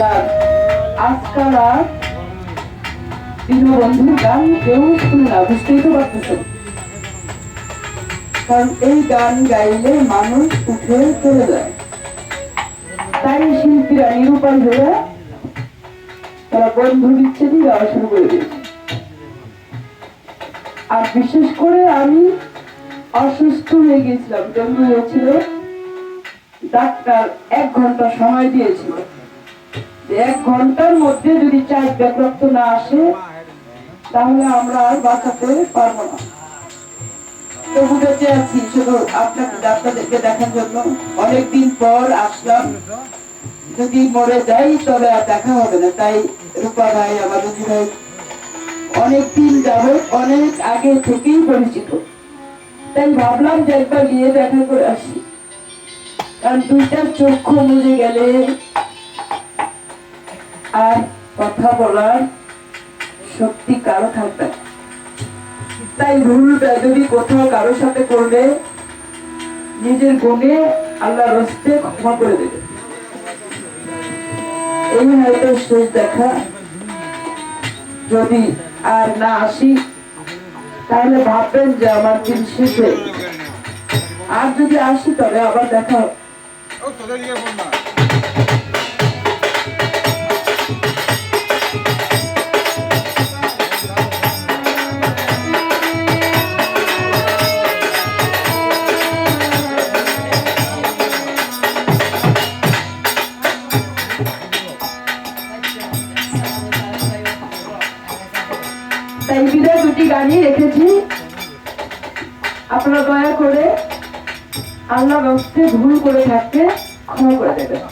গান আজকাল আর দীনবন্ধুর গান কেউ শুনে না, বুঝতেই তো পারতেছেন। কারণ এই গান গাইলে মানুষ উঠে চলে যায়, তাই শিল্পীরা নিরুপায় হয়ে তারা বন্ধু বিচ্ছেদই গাওয়া শুরু করে দিয়েছে। আর বিশেষ করে আমি অসুস্থ হয়ে গেছিলাম, ডেঙ্গু হয়েছিল। ডাক্তার 1 ঘন্টা সময় দিয়েছিল, 1 ঘন্টার মধ্যে যদি 4 ব্যাগ রক্ত না আসে তাহলে আমরা আর বাঁচাতে পারবো না। তবু বেঁচে আছি শুধু আপনাকে ডাক্তারদেরকে দেখার জন্য। অনেকদিন পর আসলাম, যদি মরে যাই তবে আর দেখা হবে না। তাই রূপা ভাই, আমাদের ভাই অনেকদিন যাবে, অনেক আগে থেকেই পরিচিত, তাই ভাবলাম যে একবার গিয়ে দেখা করে আসি। কারণ 2টা চক্ষু মুজে গেলে আর কথা বলার শক্তি কারো থাকবে না। তাই ভুলটা যদি কোথাও কারোর সাথে করলে নিজের গুণে আল্লাহর হস্তে ক্ষমা করে দেবে। এই হয়তো শেষ দেখা। যদি আর না আসি তাহলে ভাববেন যে আমার দিন শেষ হয়ে গেছে। আর যদি আসি তবে আবার দেখা। তাই বিদায় 2টি গানই রেখেছি, আপনারা দয়া করে আল্লাহর হস্তে ভুল করে থাকতে ক্ষমা করে দেবেন।